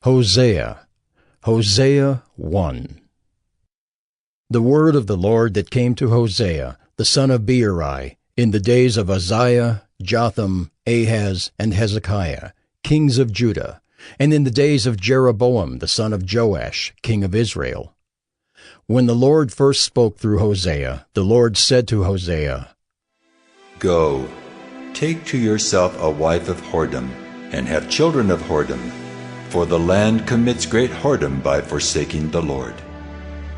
Hosea 1. The word of the Lord that came to Hosea, the son of Beeri, in the days of Uzziah, Jotham, Ahaz, and Hezekiah, kings of Judah, and in the days of Jeroboam, the son of Joash, king of Israel. When the Lord first spoke through Hosea, the Lord said to Hosea, Go, take to yourself a wife of whoredom, and have children of whoredom, for the land commits great whoredom by forsaking the Lord.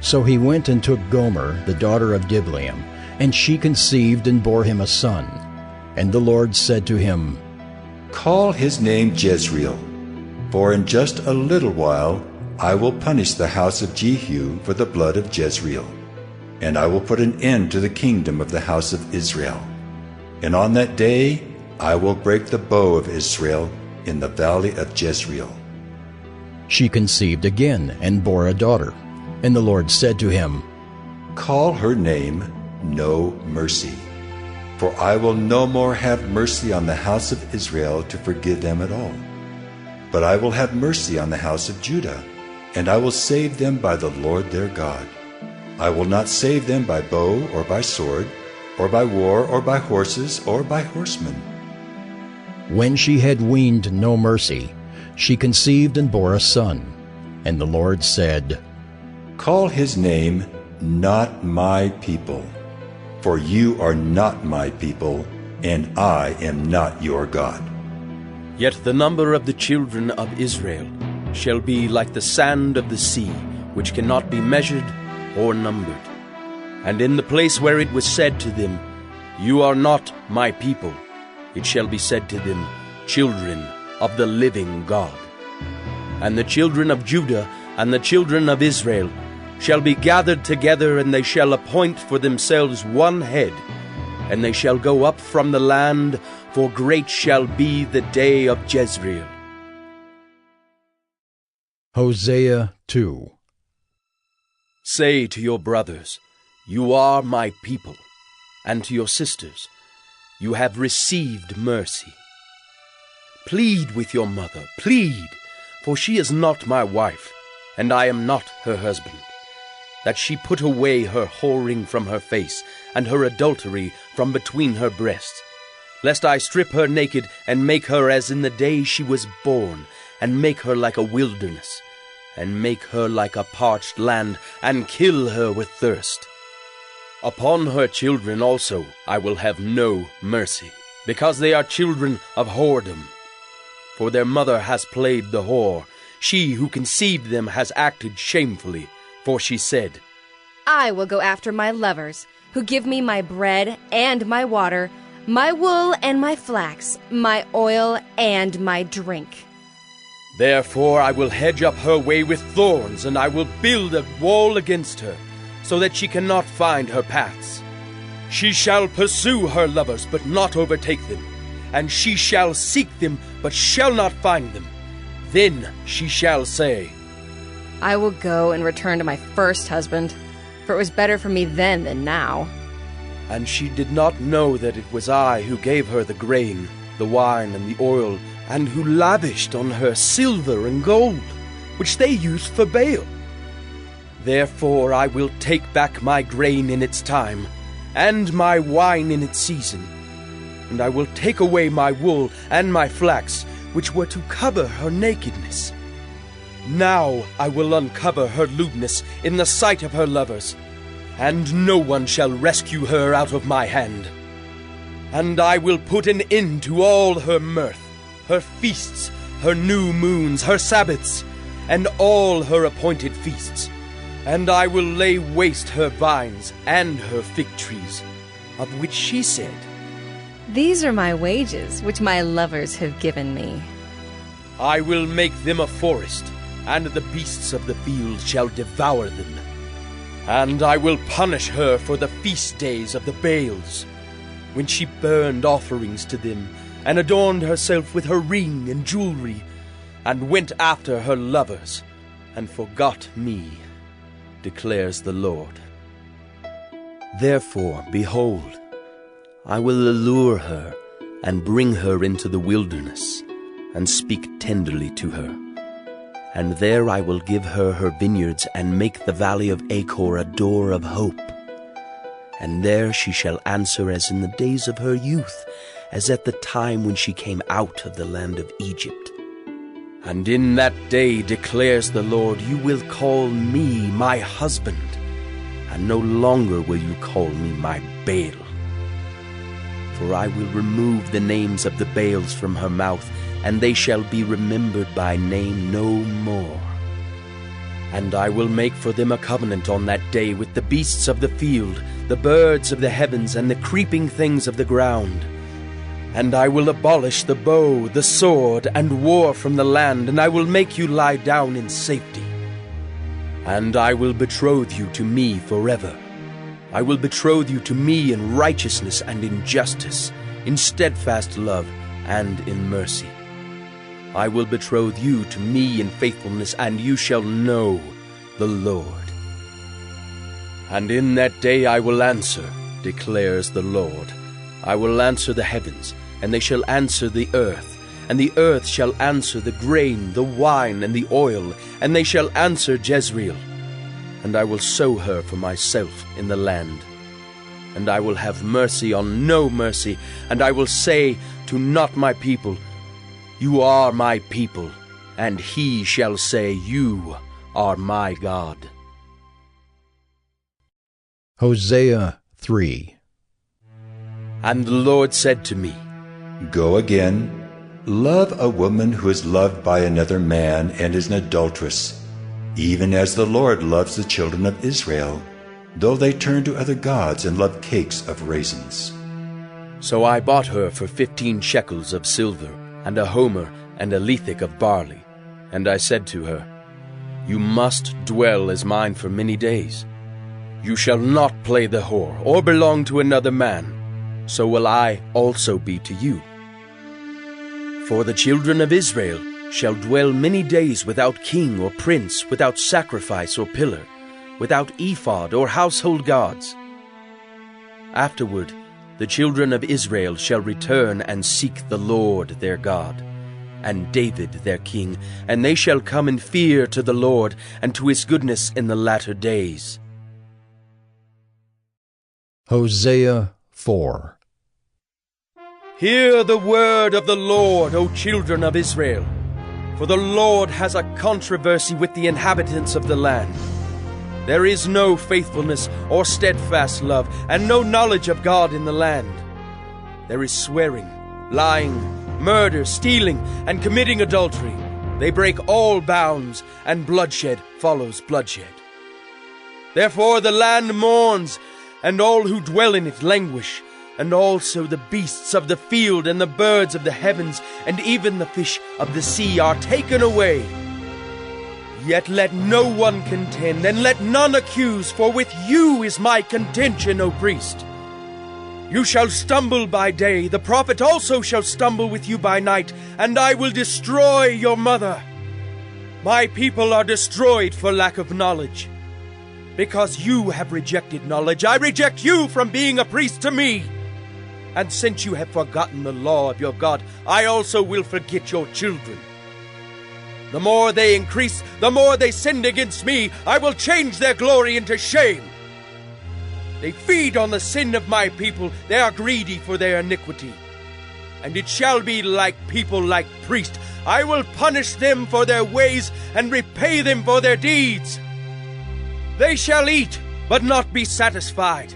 So he went and took Gomer, the daughter of Diblaim, and she conceived and bore him a son. And the Lord said to him, Call his name Jezreel, for in just a little while I will punish the house of Jehu for the blood of Jezreel, and I will put an end to the kingdom of the house of Israel. And on that day I will break the bow of Israel in the valley of Jezreel. She conceived again and bore a daughter. And the Lord said to him, Call her name No Mercy, for I will no more have mercy on the house of Israel to forgive them at all. But I will have mercy on the house of Judah, and I will save them by the Lord their God. I will not save them by bow or by sword, or by war, or by horses, or by horsemen. When she had weaned No Mercy, she conceived and bore a son. And the Lord said, Call his name Not My People, for you are not my people, and I am not your God. Yet the number of the children of Israel shall be like the sand of the sea, which cannot be measured or numbered. And in the place where it was said to them, You are not my people, it shall be said to them, Children of the living God. And the children of Judah and the children of Israel shall be gathered together, and they shall appoint for themselves one head, and they shall go up from the land, for great shall be the day of Jezreel. Hosea 2. Say to your brothers, You are my people, and to your sisters, You have received mercy. Plead with your mother, plead, for she is not my wife, and I am not her husband, that she put away her whoring from her face, and her adultery from between her breasts, lest I strip her naked, and make her as in the day she was born, and make her like a wilderness, and make her like a parched land, and kill her with thirst. Upon her children also I will have no mercy, because they are children of whoredom. For their mother has played the whore, she who conceived them has acted shamefully, for she said, I will go after my lovers, who give me my bread and my water, my wool and my flax, my oil and my drink. Therefore I will hedge up her way with thorns, and I will build a wall against her, so that she cannot find her paths. She shall pursue her lovers, but not overtake them, and she shall seek them, but shall not find them. Then she shall say, I will go and return to my first husband, for it was better for me then than now. And she did not know that it was I who gave her the grain, the wine, and the oil, and who lavished on her silver and gold, which they used for Baal. Therefore I will take back my grain in its time, and my wine in its season, and I will take away my wool and my flax, which were to cover her nakedness. Now I will uncover her lewdness in the sight of her lovers, and no one shall rescue her out of my hand. And I will put an end to all her mirth, her feasts, her new moons, her Sabbaths, and all her appointed feasts. And I will lay waste her vines and her fig trees, of which she said, These are my wages, which my lovers have given me. I will make them a forest, and the beasts of the field shall devour them. And I will punish her for the feast days of the Baals, when she burned offerings to them, and adorned herself with her ring and jewelry, and went after her lovers, and forgot me, declares the Lord. Therefore, behold, I will allure her, and bring her into the wilderness, and speak tenderly to her. And there I will give her her vineyards, and make the valley of Achor a door of hope. And there she shall answer as in the days of her youth, as at the time when she came out of the land of Egypt. And in that day, declares the Lord, you will call me my husband, and no longer will you call me my Baal. For I will remove the names of the Baals from her mouth, and they shall be remembered by name no more. And I will make for them a covenant on that day with the beasts of the field, the birds of the heavens, and the creeping things of the ground. And I will abolish the bow, the sword, and war from the land, and I will make you lie down in safety. And I will betroth you to me forever. I will betroth you to me in righteousness and in justice, in steadfast love and in mercy. I will betroth you to me in faithfulness, and you shall know the Lord. And in that day I will answer, declares the Lord. I will answer the heavens, and they shall answer the earth, and the earth shall answer the grain, the wine, and the oil, and they shall answer Jezreel. And I will sow her for myself in the land. And I will have mercy on no mercy, and I will say to not my people, you are my people, and he shall say, you are my God. Hosea 3. And the Lord said to me, Go again, love a woman who is loved by another man and is an adulteress, even as the Lord loves the children of Israel, though they turn to other gods and love cakes of raisins. So I bought her for 15 shekels of silver, and a homer and a lethek of barley. And I said to her, you must dwell as mine for many days. You shall not play the whore, or belong to another man. So will I also be to you. For the children of Israel shall dwell many days without king or prince, without sacrifice or pillar, without ephod or household gods. Afterward, the children of Israel shall return and seek the Lord their God, and David their king, and they shall come in fear to the Lord and to his goodness in the latter days. Hosea 4. Hear the word of the Lord, O children of Israel. For the Lord has a controversy with the inhabitants of the land. There is no faithfulness or steadfast love, and no knowledge of God in the land. There is swearing, lying, murder, stealing, and committing adultery. They break all bounds, and bloodshed follows bloodshed. Therefore the land mourns, and all who dwell in it languish, and also the beasts of the field and the birds of the heavens, and even the fish of the sea are taken away. Yet let no one contend, and let none accuse, for with you is my contention, O priest. You shall stumble by day, the prophet also shall stumble with you by night, and I will destroy your mother. My people are destroyed for lack of knowledge. Because you have rejected knowledge, I reject you from being a priest to me. And since you have forgotten the law of your God, I also will forget your children. The more they increase, the more they sinned against me. I will change their glory into shame. They feed on the sin of my people. They are greedy for their iniquity. And it shall be like people like priests. I will punish them for their ways and repay them for their deeds. They shall eat, but not be satisfied.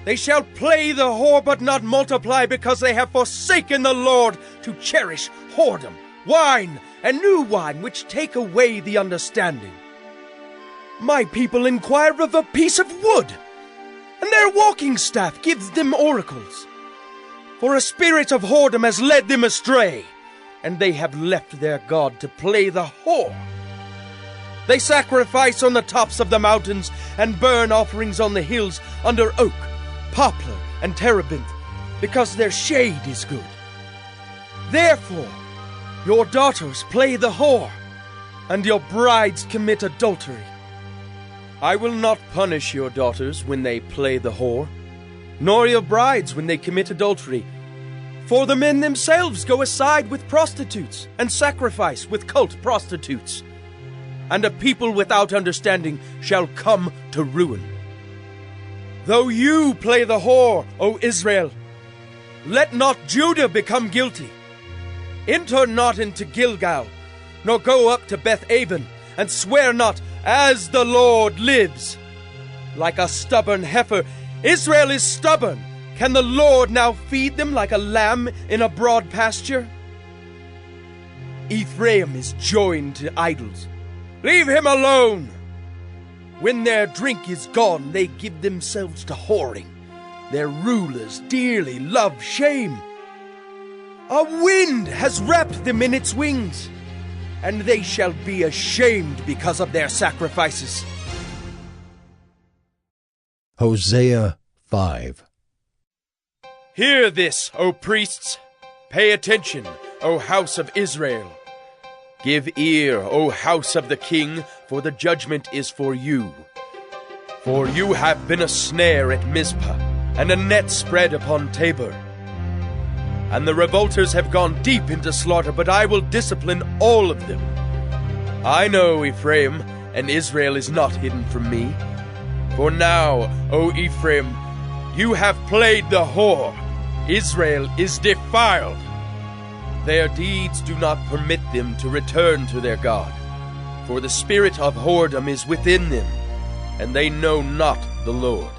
They shall play the whore, but not multiply, because they have forsaken the Lord to cherish whoredom, wine, and new wine, which take away the understanding. My people inquire of a piece of wood, and their walking staff gives them oracles. For a spirit of whoredom has led them astray, and they have left their God to play the whore. They sacrifice on the tops of the mountains, and burn offerings on the hills under oak, poplar, and terebinth, because their shade is good. Therefore, your daughters play the whore, and your brides commit adultery. I will not punish your daughters when they play the whore, nor your brides when they commit adultery. For the men themselves go aside with prostitutes, and sacrifice with cult prostitutes. and a people without understanding shall come to ruin. Though you play the whore, O Israel, let not Judah become guilty. Enter not into Gilgal, nor go up to Beth-aven, and swear not, as the Lord lives. Like a stubborn heifer, Israel is stubborn. Can the Lord now feed them like a lamb in a broad pasture? Ephraim is joined to idols. Leave him alone. When their drink is gone, they give themselves to whoring. Their rulers dearly love shame. A wind has wrapped them in its wings, and they shall be ashamed because of their sacrifices. Hosea 5. Hear this, O priests. Pay attention, O house of Israel. Give ear, O house of the king, for the judgment is for you. For you have been a snare at Mizpah, and a net spread upon Tabor. And the revolters have gone deep into slaughter, but I will discipline all of them. I know Ephraim, and Israel is not hidden from me. For now, O Ephraim, you have played the whore. Israel is defiled. Their deeds do not permit them to return to their God, for the spirit of whoredom is within them, and they know not the Lord.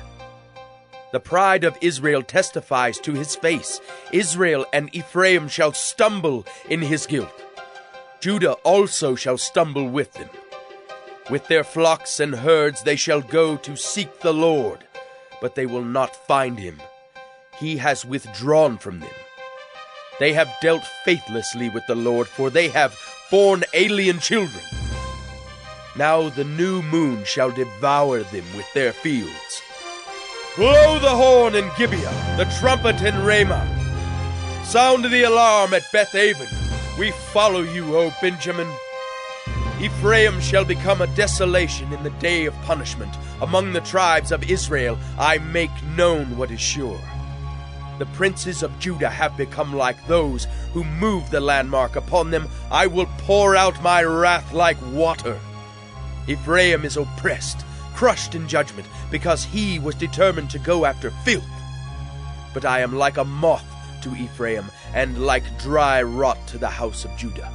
The pride of Israel testifies to his face. Israel and Ephraim shall stumble in his guilt. Judah also shall stumble with them. With their flocks and herds they shall go to seek the Lord, but they will not find him. He has withdrawn from them. They have dealt faithlessly with the Lord, for they have borne alien children. Now the new moon shall devour them with their fields. Blow the horn in Gibeah, the trumpet in Ramah. Sound the alarm at Beth-aven. We follow you, O Benjamin. Ephraim shall become a desolation in the day of punishment. Among the tribes of Israel I make known what is sure. The princes of Judah have become like those who move the landmark. Upon them I will pour out my wrath like water. Ephraim is oppressed, crushed in judgment, because he was determined to go after filth. But I am like a moth to Ephraim, and like dry rot to the house of Judah.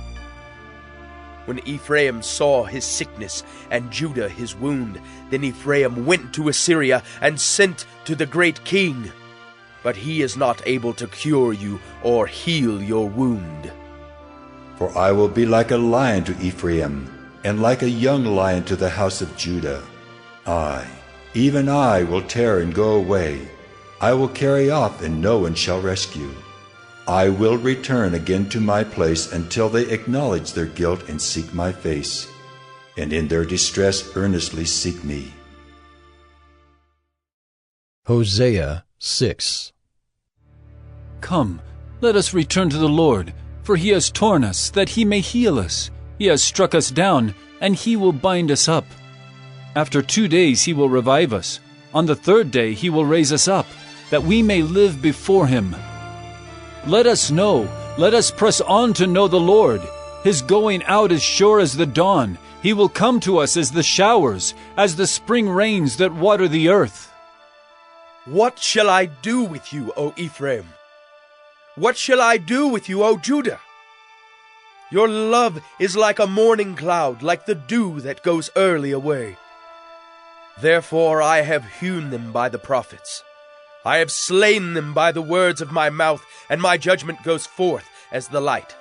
When Ephraim saw his sickness, and Judah his wound, then Ephraim went to Assyria, and sent to the great king. But he is not able to cure you, or heal your wound. For I will be like a lion to Ephraim, and like a young lion to the house of Judah. I, even I, will tear and go away. I will carry off, and no one shall rescue. I will return again to my place until they acknowledge their guilt and seek my face, and in their distress earnestly seek me. Hosea 6. Come, let us return to the Lord, for he has torn us, that he may heal us. He has struck us down, and he will bind us up. After 2 days he will revive us. On the 3rd day he will raise us up, that we may live before him. Let us know, let us press on to know the Lord. His going out is sure as the dawn. He will come to us as the showers, as the spring rains that water the earth. What shall I do with you, O Ephraim? What shall I do with you, O Judah? Your love is like a morning cloud, like the dew that goes early away. Therefore I have hewn them by the prophets. I have slain them by the words of my mouth, and my judgment goes forth as the light.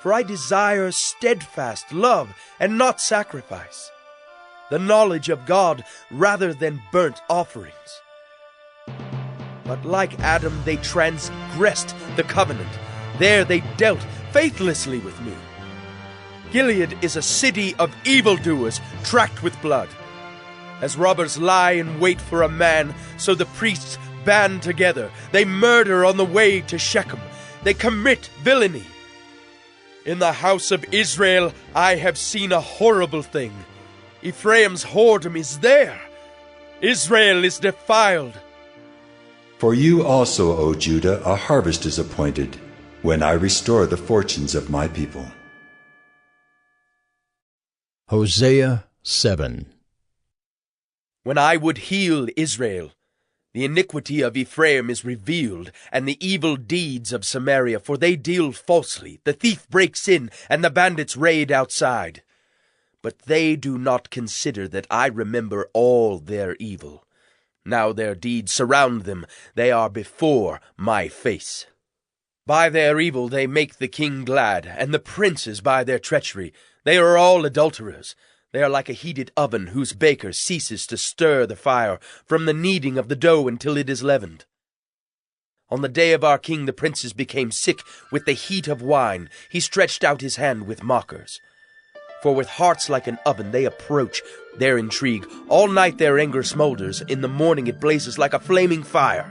For I desire steadfast love and not sacrifice, the knowledge of God rather than burnt offerings. But like Adam they transgressed the covenant. There they dealt faithlessly with me. Gilead is a city of evildoers, tracked with blood. As robbers lie in wait for a man, so the priests band together. They murder on the way to Shechem. They commit villainy. In the house of Israel I have seen a horrible thing. Ephraim's whoredom is there. Israel is defiled. For you also, O Judah, a harvest is appointed, when I restore the fortunes of my people. Hosea 7. When I would heal Israel, the iniquity of Ephraim is revealed, and the evil deeds of Samaria, for they deal falsely. The thief breaks in, and the bandits raid outside. But they do not consider that I remember all their evil. Now their deeds surround them, they are before my face. By their evil they make the king glad, and the princes by their treachery. They are all adulterers. They are like a heated oven whose baker ceases to stir the fire from the kneading of the dough until it is leavened. On the day of our king the princes became sick with the heat of wine. He stretched out his hand with mockers. For with hearts like an oven they approach their intrigue. All night their anger smolders. In the morning it blazes like a flaming fire.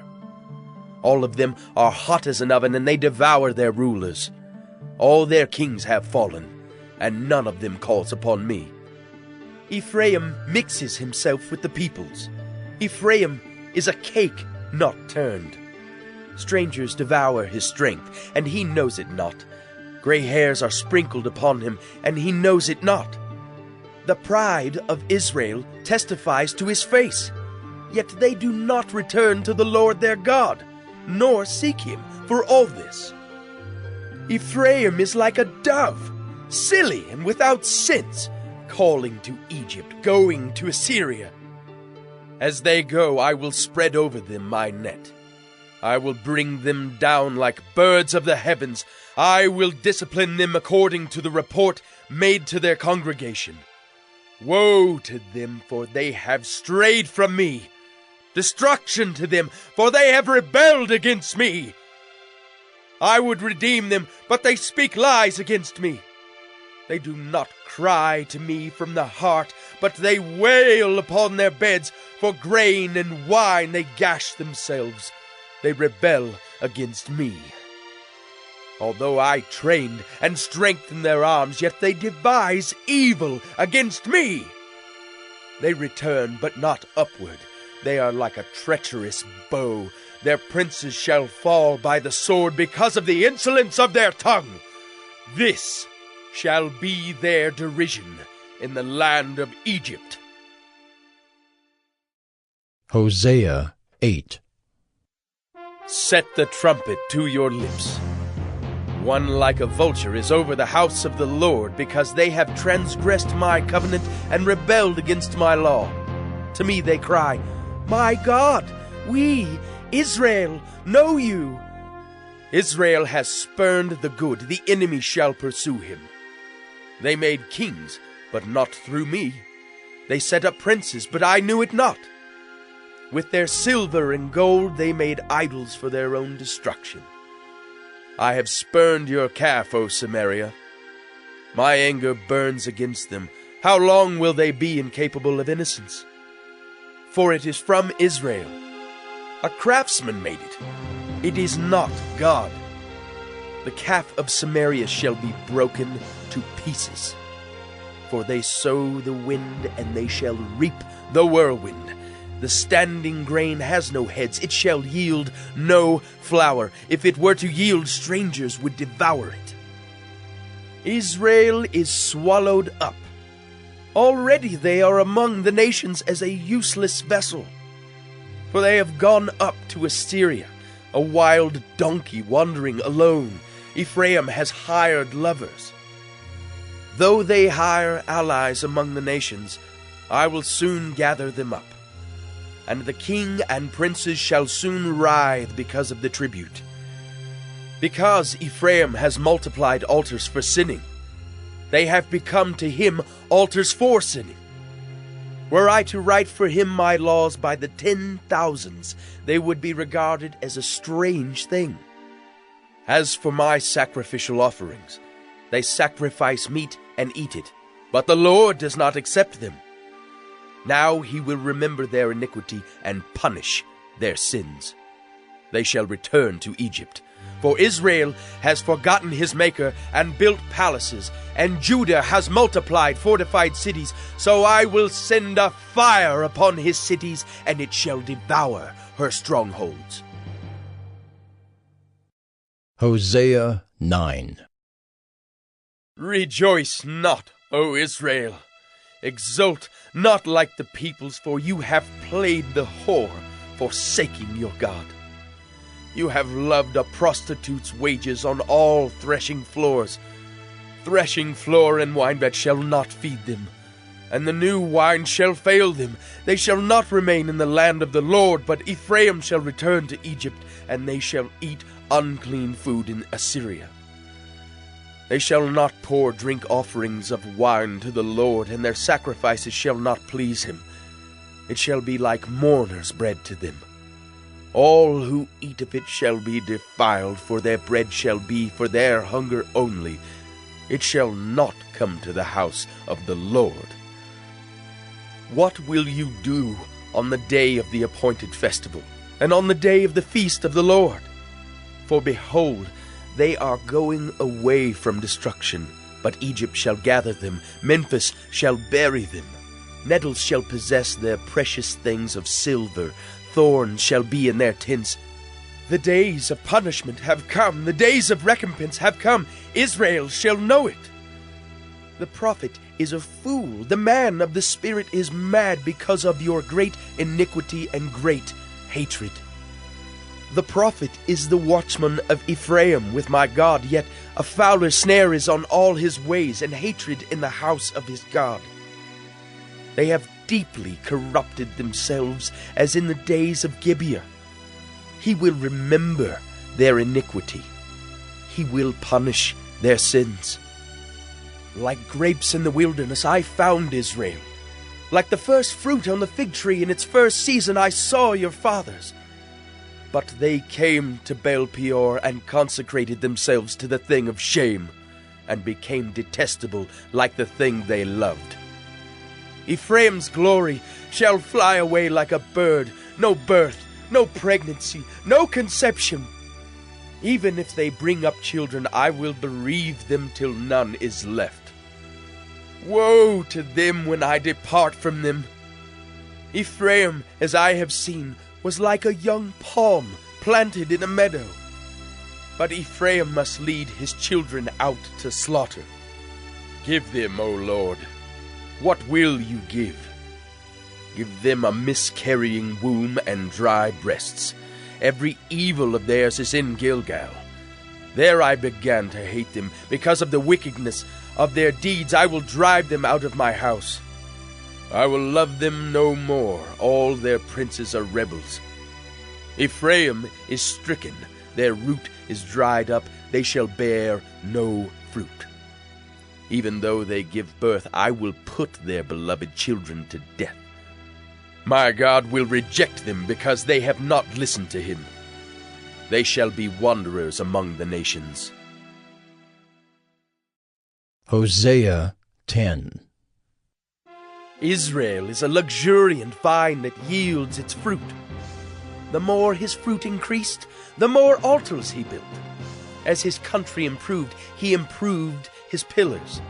All of them are hot as an oven, and they devour their rulers. All their kings have fallen, and none of them calls upon me. Ephraim mixes himself with the peoples. Ephraim is a cake not turned. Strangers devour his strength, and he knows it not. Gray hairs are sprinkled upon him, and he knows it not. The pride of Israel testifies to his face, yet they do not return to the Lord their God, nor seek him for all this. Ephraim is like a dove, silly and without sense, calling to Egypt, going to Assyria. As they go, I will spread over them my net. I will bring them down like birds of the heavens. I will discipline them according to the report made to their congregation. Woe to them, for they have strayed from me. Destruction to them, for they have rebelled against me. I would redeem them, but they speak lies against me. They do not cry to me from the heart, but they wail upon their beds. For grain and wine they gash themselves. They rebel against me. Although I trained and strengthened their arms, yet they devise evil against me. They return, but not upward. They are like a treacherous bow. Their princes shall fall by the sword because of the insolence of their tongue. This shall be their derision in the land of Egypt. Hosea 8. Set the trumpet to your lips. One like a vulture is over the house of the Lord, because they have transgressed my covenant and rebelled against my law. To me they cry, My God, we, Israel, know you. Israel has spurned the good, the enemy shall pursue him. They made kings, but not through me. They set up princes, but I knew it not. With their silver and gold they made idols for their own destruction. I have spurned your calf, O Samaria. My anger burns against them. How long will they be incapable of innocence? For it is from Israel. A craftsman made it. It is not God. The calf of Samaria shall be broken to pieces. For they sow the wind, and they shall reap the whirlwind. The standing grain has no heads. It shall yield no flour. If it were to yield, strangers would devour it. Israel is swallowed up. Already they are among the nations as a useless vessel. For they have gone up to Assyria, a wild donkey wandering alone. Ephraim has hired lovers. Though they hire allies among the nations, I will soon gather them up. And the king and princes shall soon writhe because of the tribute. Because Ephraim has multiplied altars for sinning, they have become to him altars for sinning. Were I to write for him my laws by the 10,000s, they would be regarded as a strange thing. As for my sacrificial offerings, they sacrifice meat and eat it, but the Lord does not accept them. Now he will remember their iniquity and punish their sins. They shall return to Egypt. For Israel has forgotten his Maker and built palaces, and Judah has multiplied fortified cities. So I will send a fire upon his cities, and it shall devour her strongholds. Hosea 9. Rejoice not, O Israel. Exult not like the peoples, for you have played the whore, forsaking your God. You have loved a prostitute's wages on all threshing floors. Threshing floor and winebed shall not feed them, and the new wine shall fail them. They shall not remain in the land of the Lord, but Ephraim shall return to Egypt, and they shall eat unclean food in Assyria. They shall not pour drink offerings of wine to the Lord, and their sacrifices shall not please him. It shall be like mourners' bread to them. All who eat of it shall be defiled, for their bread shall be for their hunger only. It shall not come to the house of the Lord. What will you do on the day of the appointed festival, and on the day of the feast of the Lord? For behold, they are going away from destruction, but Egypt shall gather them, Memphis shall bury them. Nettles shall possess their precious things of silver, thorns shall be in their tents. The days of punishment have come, the days of recompense have come. Israel shall know it. The prophet is a fool, the man of the Spirit is mad because of your great iniquity and great hatred. The prophet is the watchman of Ephraim with my God, yet a fowler snare is on all his ways, and hatred in the house of his God. They have deeply corrupted themselves as in the days of Gibeah. He will remember their iniquity. He will punish their sins. Like grapes in the wilderness, I found Israel. Like the first fruit on the fig tree in its first season, I saw your fathers. But they came to Baal Peor and consecrated themselves to the thing of shame, and became detestable like the thing they loved. Ephraim's glory shall fly away like a bird, no birth, no pregnancy, no conception. Even if they bring up children, I will bereave them till none is left. Woe to them when I depart from them! Ephraim, as I have seen, was like a young palm planted in a meadow. But Ephraim must lead his children out to slaughter. Give them, O Lord, what will you give? Give them a miscarrying womb and dry breasts. Every evil of theirs is in Gilgal. There I began to hate them. Because of the wickedness of their deeds, I will drive them out of my house. I will love them no more. All their princes are rebels. Ephraim is stricken. Their root is dried up. They shall bear no fruit. Even though they give birth, I will put their beloved children to death. My God will reject them because they have not listened to him. They shall be wanderers among the nations. Hosea 10. Israel is a luxuriant vine that yields its fruit. The more his fruit increased, the more altars he built. As his country improved, he improved his pillars.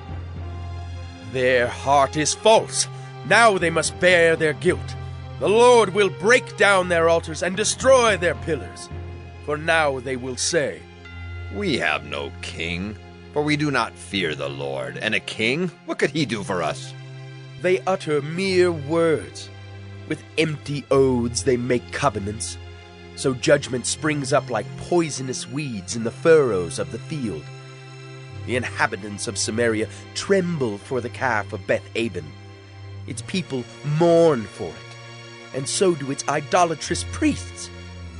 Their heart is false. Now they must bear their guilt. The Lord will break down their altars and destroy their pillars. For now they will say, We have no king, for we do not fear the Lord. And a king, what could he do for us? They utter mere words. With empty oaths they make covenants. So judgment springs up like poisonous weeds in the furrows of the field. The inhabitants of Samaria tremble for the calf of Beth-aben. Its people mourn for it, and so do its idolatrous priests,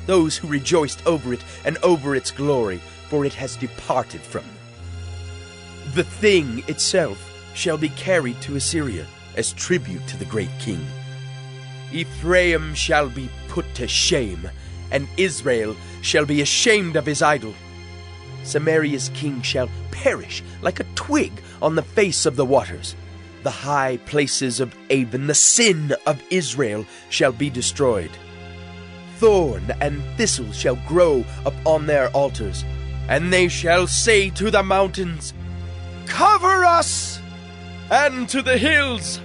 those who rejoiced over it and over its glory, for it has departed from them. The thing itself shall be carried to Assyria as tribute to the great king. Ephraim shall be put to shame, and Israel shall be ashamed of his idol. Samaria's king shall perish like a twig on the face of the waters. The high places of Avon, the sin of Israel, shall be destroyed. Thorn and thistle shall grow upon their altars, and they shall say to the mountains, Cover us! And to the hills,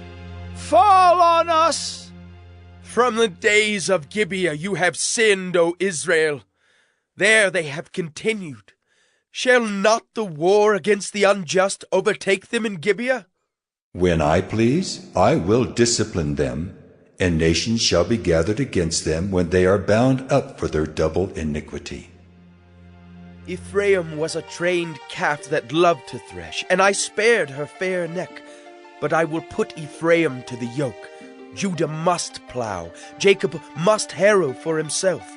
Fall on us! From the days of Gibeah you have sinned, O Israel. There they have continued. Shall not the war against the unjust overtake them in Gibeah? When I please, I will discipline them, and nations shall be gathered against them when they are bound up for their double iniquity. Ephraim was a trained calf that loved to thresh, and I spared her fair neck. But I will put Ephraim to the yoke. Judah must plow, Jacob must harrow for himself.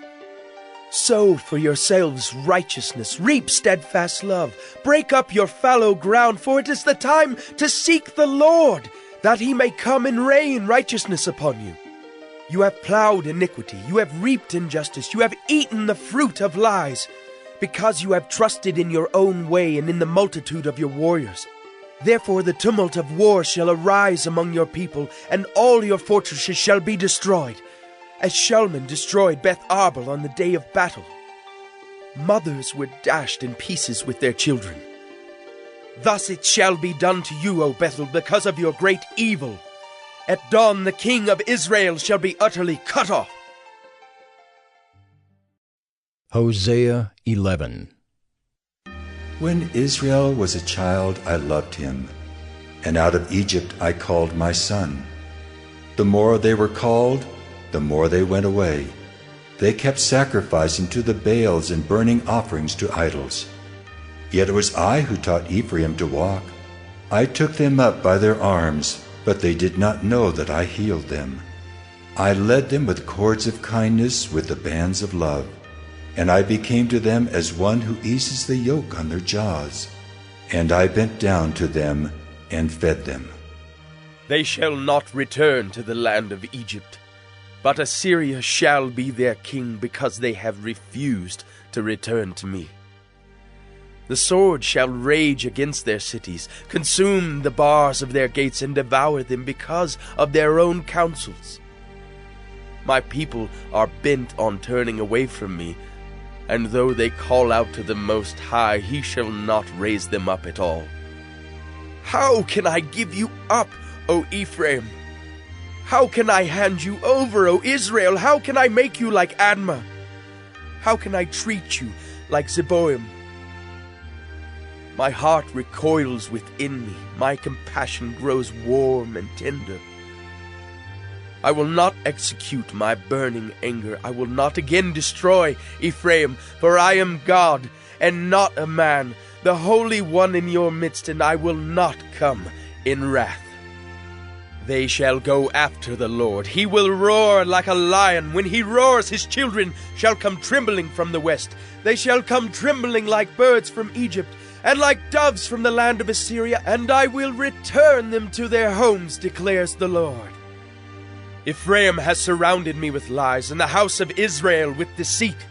Sow for yourselves righteousness, reap steadfast love. Break up your fallow ground, for it is the time to seek the Lord, that he may come and rain righteousness upon you. You have plowed iniquity, you have reaped injustice, you have eaten the fruit of lies, because you have trusted in your own way and in the multitude of your warriors. Therefore the tumult of war shall arise among your people, and all your fortresses shall be destroyed, as Shalman destroyed Beth Arbel on the day of battle. Mothers were dashed in pieces with their children. Thus it shall be done to you, O Bethel, because of your great evil. At dawn the king of Israel shall be utterly cut off. Hosea 11. When Israel was a child, I loved him, and out of Egypt I called my son. The more they were called, the more they went away. They kept sacrificing to the Baals and burning offerings to idols. Yet it was I who taught Ephraim to walk. I took them up by their arms, but they did not know that I healed them. I led them with cords of kindness, with the bands of love. And I became to them as one who eases the yoke on their jaws. And I bent down to them and fed them. They shall not return to the land of Egypt, but Assyria shall be their king, because they have refused to return to me. The sword shall rage against their cities, consume the bars of their gates, and devour them because of their own counsels. My people are bent on turning away from me, and though they call out to the Most High, he shall not raise them up at all. How can I give you up, O Ephraim? How can I hand you over, O Israel? How can I make you like Admah? How can I treat you like Zeboim? My heart recoils within me. My compassion grows warm and tender. I will not execute my burning anger. I will not again destroy Ephraim, for I am God and not a man, the Holy One in your midst, and I will not come in wrath. They shall go after the Lord. He will roar like a lion. When he roars, his children shall come trembling from the west. They shall come trembling like birds from Egypt, and like doves from the land of Assyria, and I will return them to their homes, declares the Lord. Ephraim has surrounded me with lies, and the house of Israel with deceit.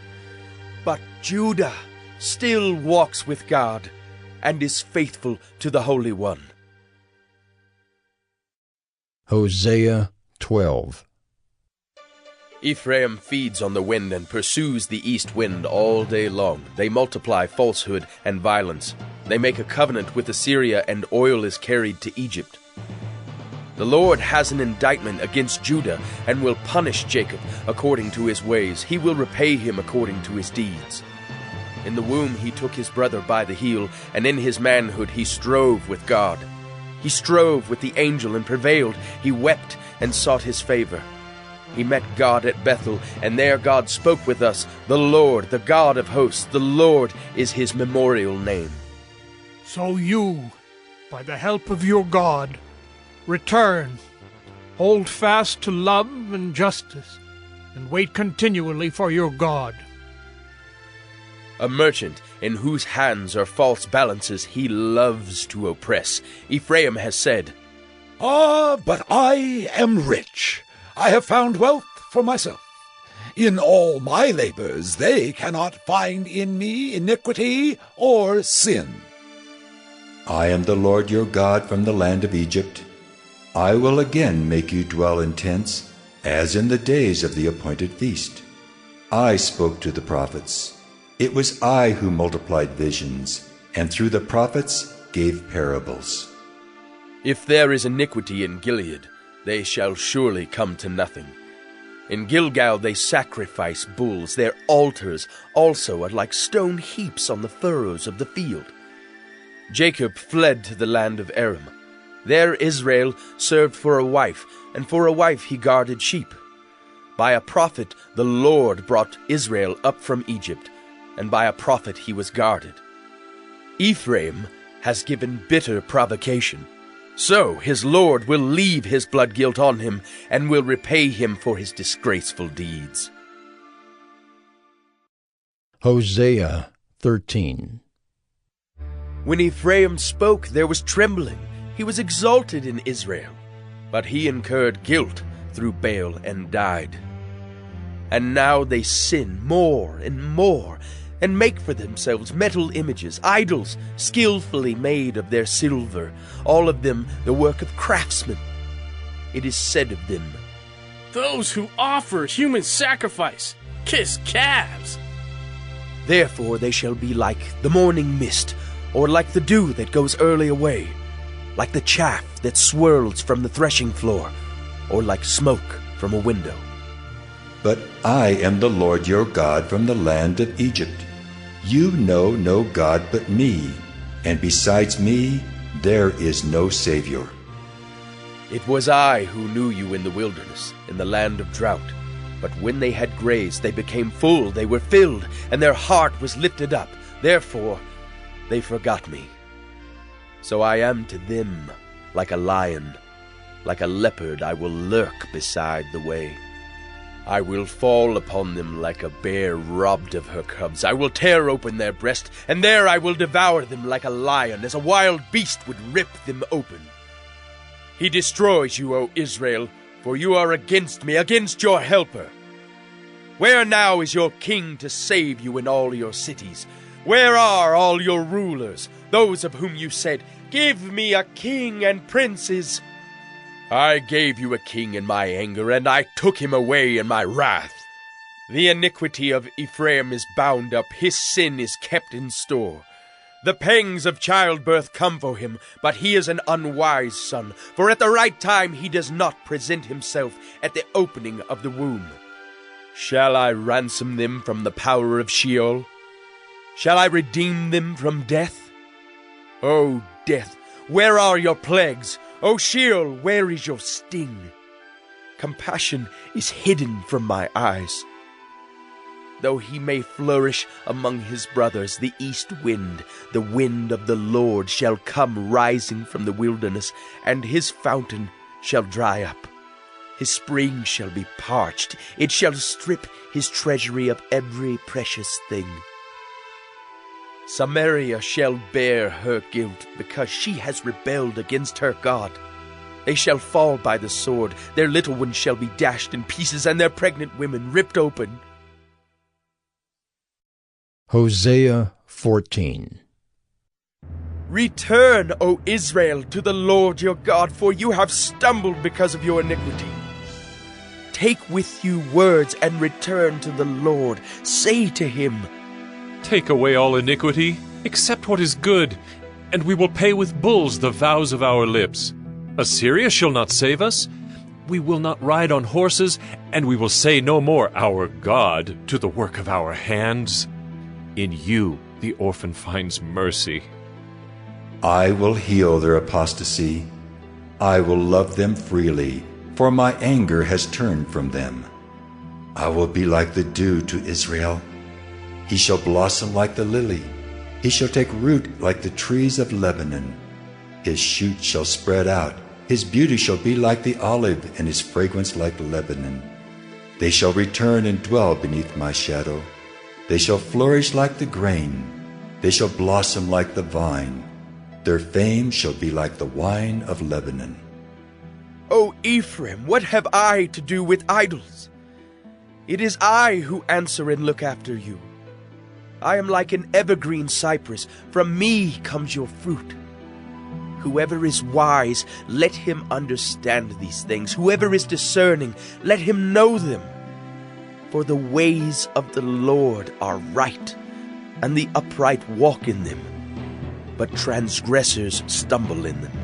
But Judah still walks with God, and is faithful to the Holy One. Hosea 12. Ephraim feeds on the wind and pursues the east wind all day long. They multiply falsehood and violence. They make a covenant with Assyria, and oil is carried to Egypt. The Lord has an indictment against Judah, and will punish Jacob according to his ways. He will repay him according to his deeds. In the womb he took his brother by the heel, and in his manhood he strove with God. He strove with the angel and prevailed. He wept and sought his favor. He met God at Bethel, and there God spoke with us. The Lord, the God of hosts, the Lord is his memorial name. So you, by the help of your God, return, hold fast to love and justice, and wait continually for your God. A merchant in whose hands are false balances he loves to oppress. Ephraim has said, But I am rich. I have found wealth for myself. In all my labors they cannot find in me iniquity or sin. I am the Lord your God from the land of Egypt. I will again make you dwell in tents, as in the days of the appointed feast. I spoke to the prophets. It was I who multiplied visions, and through the prophets gave parables. If there is iniquity in Gilead, they shall surely come to nothing. In Gilgal they sacrifice bulls. Their altars also are like stone heaps on the furrows of the field. Jacob fled to the land of Aram. There Israel served for a wife, and for a wife he guarded sheep. By a prophet the Lord brought Israel up from Egypt, and by a prophet he was guarded. Ephraim has given bitter provocation. So his Lord will leave his blood guilt on him, and will repay him for his disgraceful deeds. Hosea 13. When Ephraim spoke, there was trembling. He was exalted in Israel. But he incurred guilt through Baal and died. And now they sin more and more, and make for themselves metal images, idols skillfully made of their silver, all of them the work of craftsmen. It is said of them, "Those who offer human sacrifice kiss calves." Therefore they shall be like the morning mist, or like the dew that goes early away, like the chaff that swirls from the threshing floor, or like smoke from a window. But I am the Lord your God from the land of Egypt. You know no God but me, and besides me there is no Savior. It was I who knew you in the wilderness, in the land of drought. But when they had grazed, they became full, they were filled, and their heart was lifted up. Therefore they forgot me. So I am to them like a lion, like a leopard I will lurk beside the way. I will fall upon them like a bear robbed of her cubs. I will tear open their breast, and there I will devour them like a lion, as a wild beast would rip them open. He destroys you, O Israel, for you are against me, against your helper. Where now is your king to save you in all your cities? Where are all your rulers, those of whom you said, "Give me a king and princes"? I gave you a king in my anger, and I took him away in my wrath. The iniquity of Ephraim is bound up, his sin is kept in store. The pangs of childbirth come for him, but he is an unwise son, for at the right time he does not present himself at the opening of the womb. Shall I ransom them from the power of Sheol? Shall I redeem them from death? O death, where are your plagues? O Sheol, where is your sting? Compassion is hidden from my eyes. Though he may flourish among his brothers, the east wind, the wind of the Lord, shall come rising from the wilderness, and his fountain shall dry up. His spring shall be parched. It shall strip his treasury of every precious thing. Samaria shall bear her guilt, because she has rebelled against her God. They shall fall by the sword, their little ones shall be dashed in pieces, and their pregnant women ripped open. Hosea 14. Return, O Israel, to the Lord your God, for you have stumbled because of your iniquity. Take with you words and return to the Lord. Say to him, "Take away all iniquity, accept what is good, and we will pay with bulls the vows of our lips. Assyria shall not save us. We will not ride on horses, and we will say no more, 'Our God,' to the work of our hands. In you the orphan finds mercy." I will heal their apostasy. I will love them freely, for my anger has turned from them. I will be like the dew to Israel. He shall blossom like the lily. He shall take root like the trees of Lebanon. His shoot shall spread out. His beauty shall be like the olive, and his fragrance like Lebanon. They shall return and dwell beneath my shadow. They shall flourish like the grain. They shall blossom like the vine. Their fame shall be like the wine of Lebanon. O Ephraim, what have I to do with idols? It is I who answer and look after you. I am like an evergreen cypress. From me comes your fruit. Whoever is wise, let him understand these things. Whoever is discerning, let him know them. For the ways of the Lord are right, and the upright walk in them, but transgressors stumble in them.